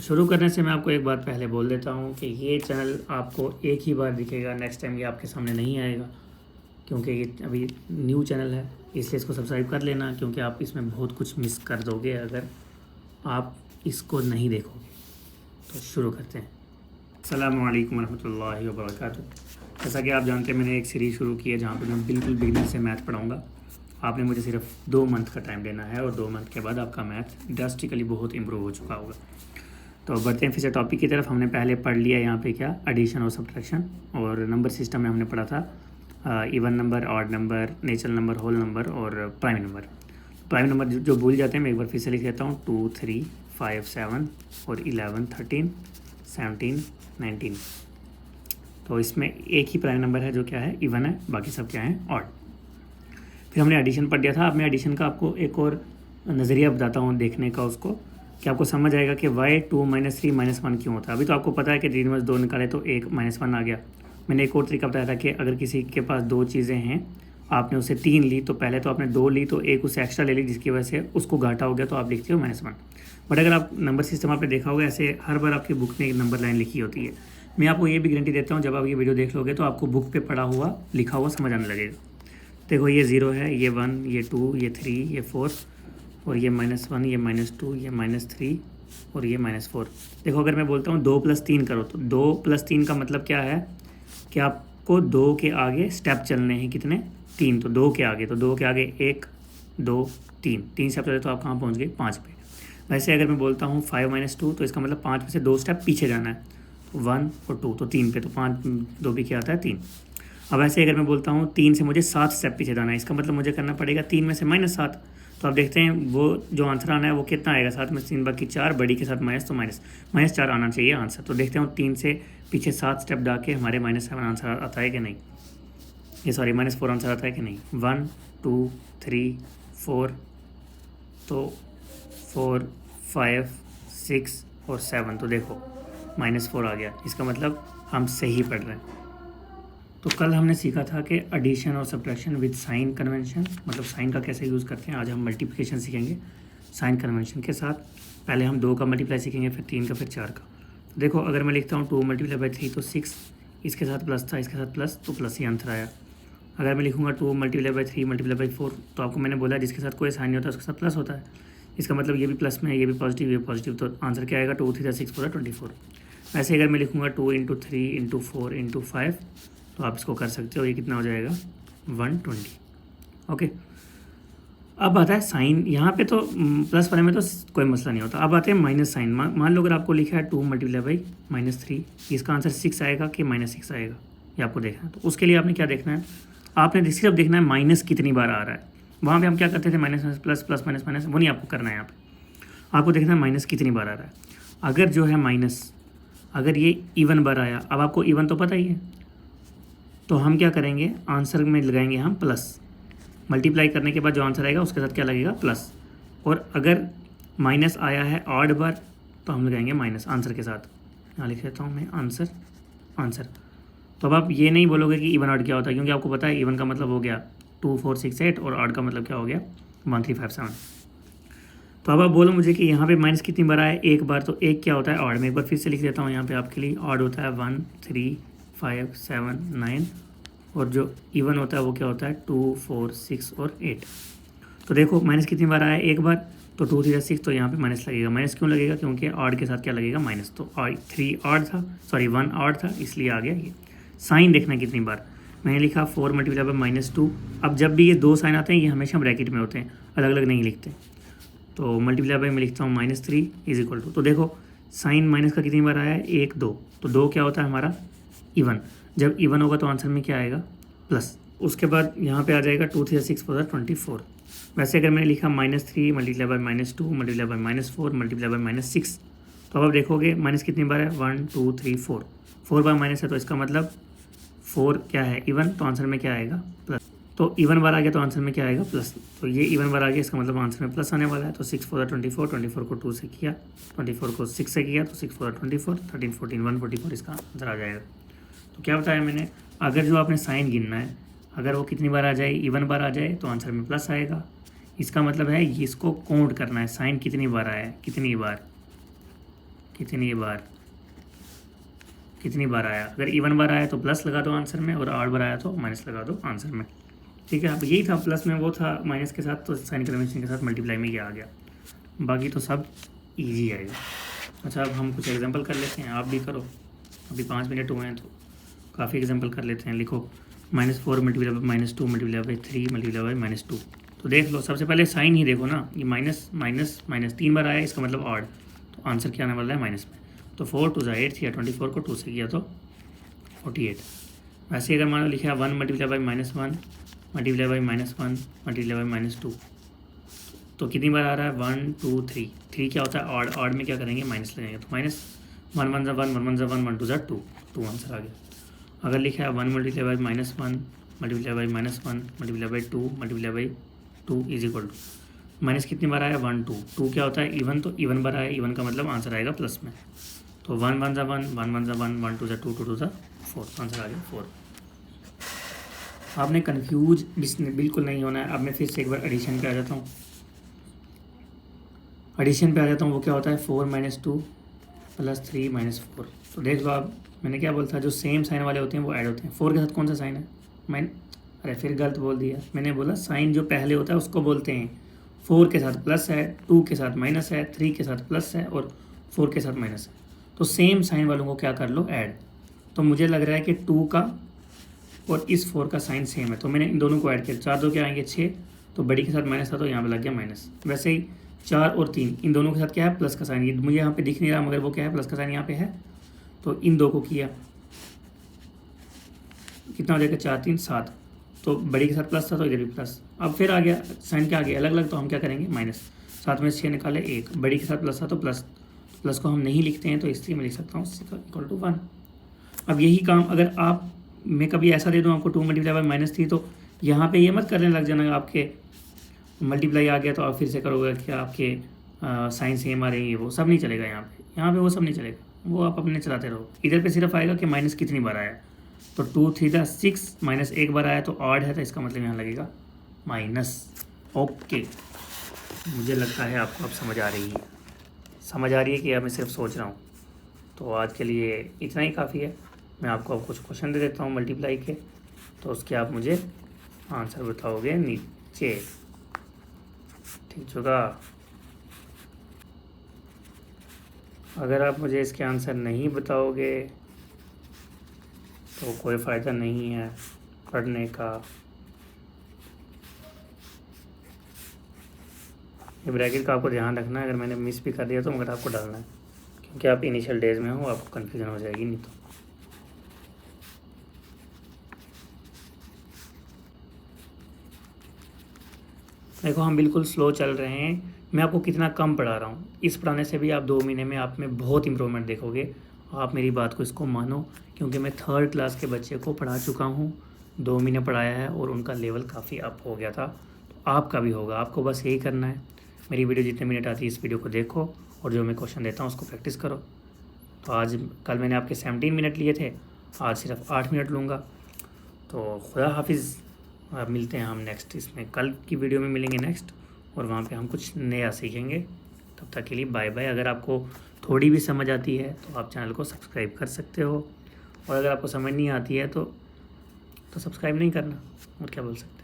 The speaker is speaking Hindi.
शुरू करने से मैं आपको एक बात पहले बोल देता हूँ कि ये चैनल आपको एक ही बार दिखेगा, नेक्स्ट टाइम ये आपके सामने नहीं आएगा, क्योंकि ये अभी न्यू चैनल है। इसलिए इसको सब्सक्राइब कर लेना, क्योंकि आप इसमें बहुत कुछ मिस कर दोगे अगर आप इसको नहीं देखोगे। तो शुरू करते हैं। अस्सलामु अलैकुम रहमतुल्लाहि व बरकातुहू। जैसा कि आप जानते हैं, मैंने एक सीरीज़ शुरू की है जहाँ पे मैं बिल्कुल बिगिनर से मैथ पढ़ाऊँगा। आपने मुझे सिर्फ 2 मंथ का टाइम देना है और 2 मंथ के बाद आपका मैथ ड्रास्टिकली बहुत इम्प्रूव हो चुका होगा। तो बढ़ते हैं फिर से टॉपिक की तरफ। हमने पहले पढ़ लिया यहाँ पे क्या, एडिशन और सब्ट्रैक्शन, और नंबर सिस्टम में हमने पढ़ा था even number, odd number, natural number, whole number और प्राइम नंबर। प्राइम नंबर जो भूल जाते हैं, मैं एक बार फिर से लिख देता हूँ। 2, 3, 5, 7 और 11, 13, 17, 19। तो इसमें एक ही प्राइम नंबर है जो क्या है, इवन है, बाकी सब क्या है, ऑड। फिर हमने एडिशन पढ़ लिया था। अब मैं एडिशन का आपको एक और नज़रिया बताता हूँ देखने का उसको, कि आपको समझ आएगा कि वाई 2 - 3 - 1 क्यों होता है। अभी तो आपको पता है कि 3 - 2 निकाले तो 1 - 1 आ गया। मैंने एक और तरीका बताया था कि अगर किसी के पास 2 चीज़ें हैं, आपने उसे 3 ली, तो पहले तो आपने 2 ली तो एक उससे एक्स्ट्रा ले ली, जिसकी वजह से उसको घाटा हो गया, तो आप लिखते हो -1। बट अगर आप नंबर सिस्टम आपने देखा होगा, ऐसे हर बार आपकी बुक में एक नंबर लाइन लिखी होती है। मैं आपको ये भी गारंटी देता हूँ, जब आप ये वीडियो देख लोगे तो आपको बुक पे पढ़ा हुआ लिखा हुआ समझ आने लगेगा। देखो, ये 0 है, ये 1, ये 2, ये 3, ये 4 और ये -1, ये -2, ये -3 और ये -4। देखो, अगर मैं बोलता हूँ 2 + 3 करो, तो 2 + 3 का मतलब क्या है कि आपको 2 के आगे स्टेप चलने हैं। कितने? 3। तो 2 के आगे, तो 2 के आगे 1, 2, 3 स्टेप चले तो आप कहाँ पहुँच गए? 5 पे। वैसे अगर मैं बोलता हूँ 5 - 2, तो इसका मतलब 5 में से 2 स्टेप पीछे जाना है। 1 और 2, तो 3 पे, तो 5 2 भी क्या आता है? 3। अब ऐसे अगर मैं बोलता हूँ 3 से मुझे 7 स्टेप पीछे जाना है, इसका मतलब मुझे करना पड़ेगा 3 में से -7। तो आप देखते हैं वो जो आंसर आना है वो कितना आएगा? 7 में 3 बाकी 4, बड़ी के साथ माइनस, तो -4 आना चाहिए आंसर। तो देखते हैं 3 से पीछे 7 स्टेप डाके हमारे -7 आंसर आता है कि नहीं, ये सॉरी -4 आंसर आता है कि नहीं। 1, 2, 3, 4, तो 4, 5, 6 और 7, तो देखो -4 आ गया। इसका मतलब हम सही पढ़ रहे हैं। तो कल हमने सीखा था कि एडिशन और सब्ट्रैक्शन विद साइन कन्वेंशन, मतलब साइन का कैसे यूज़ करते हैं। आज हम मल्टीप्लिकेशन सीखेंगे साइन कन्वेंशन के साथ। पहले हम 2 का मल्टीप्लाई सीखेंगे, फिर 3 का, फिर 4 का। देखो, अगर मैं लिखता हूँ 2 × 3 तो 6, इसके साथ प्लस था, इसके साथ प्लस, तो प्लस ही आंसर आया। अगर मैं लिखूँगा 2 × 3 × 4, तो आपको मैंने बोला जिसके साथ कोई साइन नहीं होता उसके साथ प्लस होता है। इसका मतलब ये भी प्लस में है, ये भी पॉजिटिव, ये पॉजिटिव, तो आंसर क्या आएगा? 2, 3, 6 पूरा 24। वैसे अगर मैं लिखूँगा 2 × 3 × 4 × 5, तो आप इसको कर सकते हो। ये कितना हो जाएगा? 120। ओके, अब आता है साइन। यहाँ पे तो प्लस वाले में तो कोई मसला नहीं होता। अब आते हैं माइनस साइन। मान लो अगर आपको लिखा है 2 × -3, इसका आंसर 6 आएगा कि -6 आएगा, ये आपको देखना है। तो उसके लिए आपने क्या देखना है? आपने सिर्फ देखना है माइनस कितनी बार आ रहा है। वहाँ पे हम क्या करते थे? Minus plus, plus minus minus, वो नहीं आपको करना है। यहाँ पे आपको देखना है माइनस कितनी बार आ रहा है। अगर जो है माइनस, अगर ये इवन बार आया, अब आपको इवन तो पता ही है, तो हम क्या करेंगे? आंसर में लगाएंगे हम प्लस। मल्टीप्लाई करने के बाद जो आंसर आएगा उसके साथ क्या लगेगा? प्लस। और अगर माइनस आया है ऑड बार, तो हम लगाएंगे माइनस आंसर के साथ। यहाँ लिख देता हूँ मैं आंसर। तो अब आप ये नहीं बोलोगे कि इवन ऑड क्या होता है, क्योंकि आपको पता है इवन का मतलब हो गया 2, 4, 6, 8 और ऑड का मतलब क्या हो गया? 1, 3, 5, 7। तो अब आप बोलो मुझे कि यहाँ पे माइनस कितनी बार आया? एक बार। तो एक क्या होता है? ऑड में। एक बार फिर से लिख देता हूँ यहाँ पे आपके लिए। ऑड होता है 1, 3, 5, 7, 9, और जो इवन होता है वो क्या होता है? 2, 4, 6 और 8। तो देखो माइनस कितनी बार आया? एक बार। तो 2, 3, 6, तो यहाँ पे माइनस लगेगा। माइनस क्यों लगेगा? क्योंकि ऑड के साथ क्या लगेगा? माइनस। तो 3 ऑड था, सॉरी 1 ऑड था, इसलिए आ गया ये। साइन देखना कितनी बार। मैंने लिखा 4 × -2। अब जब भी ये 2 साइन आते हैं, ये हमेशा ब्रैकेट में होते हैं, अलग अलग नहीं लिखते। तो मल्टीप्लाई बाय में लिखता हूँ -3 = तो देखो साइन माइनस का कितनी बार आया है? 1, 2। तो 2 क्या होता है हमारा? इवन। जब इवन होगा तो आंसर में क्या आएगा? प्लस। उसके बाद यहाँ पे आ जाएगा 2, 3, 6 पूरा 24। वैसे अगर मैंने लिखा -3 × -2 × -4 × -6, तो अब आप देखोगे माइनस कितनी बार है? 1, 2, 3, 4 बार माइनस है, तो इसका मतलब 4 क्या है? इवन। तो आंसर में क्या आएगा? प्लस। तो इवन बार आ गया तो आंसर में क्या आएगा? प्लस। तो ये इवन बार आ गया, इसका मतलब आंसर में प्लस आने वाला है। तो 6, 4, 24, 24 को 2 से किया, 24 को 6 से किया, तो 6, 4, 24, 13, 14, 144 इसका आंसर आ जाएगा। तो क्या बताया मैंने? अगर जो आपने साइन गिनना है, अगर वो कितनी बार आ जाए? इवन बार आ जाए, तो आंसर में प्लस आएगा। इसका मतलब है इसको काउंट करना है, साइन कितनी बार आया है, कितनी बार। कितनी बार आया। अगर इवन बार आया तो प्लस लगा दो आंसर में, और ऑड बार आया तो माइनस लगा दो आंसर में। ठीक है, अब यही था, प्लस में वो था, माइनस के साथ तो साइन कन्वेंशन के साथ मल्टीप्लाई में क्या आ गया। बाकी तो सब ईजी आएगा। अच्छा, अब हम कुछ एग्जांपल कर लेते हैं, आप भी करो। अभी 5 मिनट हुए हैं तो काफ़ी एग्जांपल कर लेते हैं। लिखो -4 multiply by -2 multiply by 3 multiply by -2। तो देख लो, सबसे पहले साइन ही देखो ना, ये माइनस माइनस माइनस 3 बार आया, इसका मतलब ऑड, तो आंसर क्या आने वाला है माइनस में। तो 4 2 8 किया, 24 को 2 से किया तो 48। वैसे अगर मान लो लिखा है 1 multiply by -1 multiply by -1 multiply by -2, तो कितनी बार आ रहा है 1 2 3। 3 क्या होता है ऑड, ऑड में क्या करेंगे माइनस लगेंगे, तो -1 1 1 1 1 1 2 2 2 आंसर आ गया। अगर लिखा है 1 multiply by -1 multiply by -1 multiply by 2 multiply by 2 is equal to, minus कितनी बार आया 1 2 2 क्या होता है इवन, तो इवन बार आया, इवन का मतलब आंसर आएगा प्लस में। तो 1 1 1 1 1 1 1 2 2 2 2 4 आंसर आ गया 4। आपने कन्फ्यूज बिल्कुल नहीं होना है। अब मैं फिर से एक बार एडिशन पे आ जाता हूँ। एडिशन पे आ जाता हूँ, वो क्या होता है 4 - 2 + 3 - 4। तो देख लो आप, मैंने क्या बोला था, जो सेम साइन वाले होते हैं वो ऐड होते हैं। 4 के साथ कौन सा साइन है, अरे फिर गलत बोल दिया, मैंने बोला साइन जो पहले होता है उसको बोलते हैं। 4 के साथ प्लस है, 2 के साथ माइनस है, 3 के साथ प्लस है, और 4 के साथ माइनस है। तो सेम साइन वालों को क्या कर लो ऐड। तो मुझे लग रहा है कि 2 का और इस 4 का साइन सेम है, तो मैंने इन दोनों को ऐड किया। 4 2 क्या आएंगे 6, तो बड़ी के साथ माइनस था तो यहाँ पे लग गया माइनस। वैसे ही 4 और 3 इन दोनों के साथ क्या है प्लस का साइन, ये मुझे यहाँ पे दिख नहीं रहा मगर वो क्या है प्लस का साइन यहाँ पे है। तो इन दो को किया, कितना हो जाएगा 4 3 7, तो बड़ी के साथ प्लस था तो इधर भी प्लस। अब फिर आ गया साइन क्या आ गया अलग अलग, तो हम क्या करेंगे माइनस। 7 में से 6 निकाले 1, बड़ी के साथ प्लस था तो प्लस, प्लस को हम नहीं लिखते हैं तो इसलिए मैं लिख सकता हूँ इक्वल टू 1। अब यही काम अगर आप, मैं कभी ऐसा दे दूँ आपको 2 मल्टीप्लाई बाई -3, तो यहाँ पे ये मत करने लग जाना आपके मल्टीप्लाई आ गया तो आप फिर से करोगे कि आपके साइन सेम आ रही है, वो सब नहीं चलेगा यहाँ पे वो सब नहीं चलेगा, वो आप अपने चलाते रहो। इधर पे सिर्फ आएगा कि माइनस कितनी बार आया, तो 2 3 6 माइनस 1 बार आया तो ऑड है, तो इसका मतलब यहाँ लगेगा माइनस। ओके, मुझे लगता है आपको अब समझ आ रही है कि अब मैं सिर्फ सोच रहा हूँ। तो आज के लिए इतना ही काफ़ी है। मैं आपको अब कुछ क्वेश्चन दे देता हूँ मल्टीप्लाई के, तो उसके आप मुझे आंसर बताओगे नीचे, ठीक होगा। अगर आप मुझे इसके आंसर नहीं बताओगे तो कोई फ़ायदा नहीं है पढ़ने का। ये ब्रैकेट का आपको ध्यान रखना है, अगर मैंने मिस भी कर दिया तो मगर आपको डालना है, क्योंकि आप इनिशियल डेज में हो, आपको कन्फ्यूजन हो जाएगी नहीं तो। देखो हम बिल्कुल स्लो चल रहे हैं, मैं आपको कितना कम पढ़ा रहा हूँ। इस पढ़ाने से भी आप 2 महीने में आप में बहुत इंप्रूवमेंट देखोगे। आप मेरी बात को इसको मानो, क्योंकि मैं 3rd क्लास के बच्चे को पढ़ा चुका हूँ, 2 महीने पढ़ाया है और उनका लेवल काफ़ी अप हो गया था। तो आपका भी होगा, आपको बस यही करना है, मेरी वीडियो जितने मिनट आती है इस वीडियो को देखो और जो मैं क्वेश्चन देता हूँ उसको प्रैक्टिस करो। तो कल मैंने आपके 17 मिनट लिए थे, आज सिर्फ 8 मिनट लूँगा। तो खुदा हाफिज़, मिलते हैं हम नेक्स्ट, इसमें कल की वीडियो में मिलेंगे नेक्स्ट, और वहाँ पे हम कुछ नया सीखेंगे। तब तक के लिए बाय बाय। अगर आपको थोड़ी भी समझ आती है तो आप चैनल को सब्सक्राइब कर सकते हो, और अगर आपको समझ नहीं आती है तो सब्सक्राइब नहीं करना, और क्या बोल सकते हैं।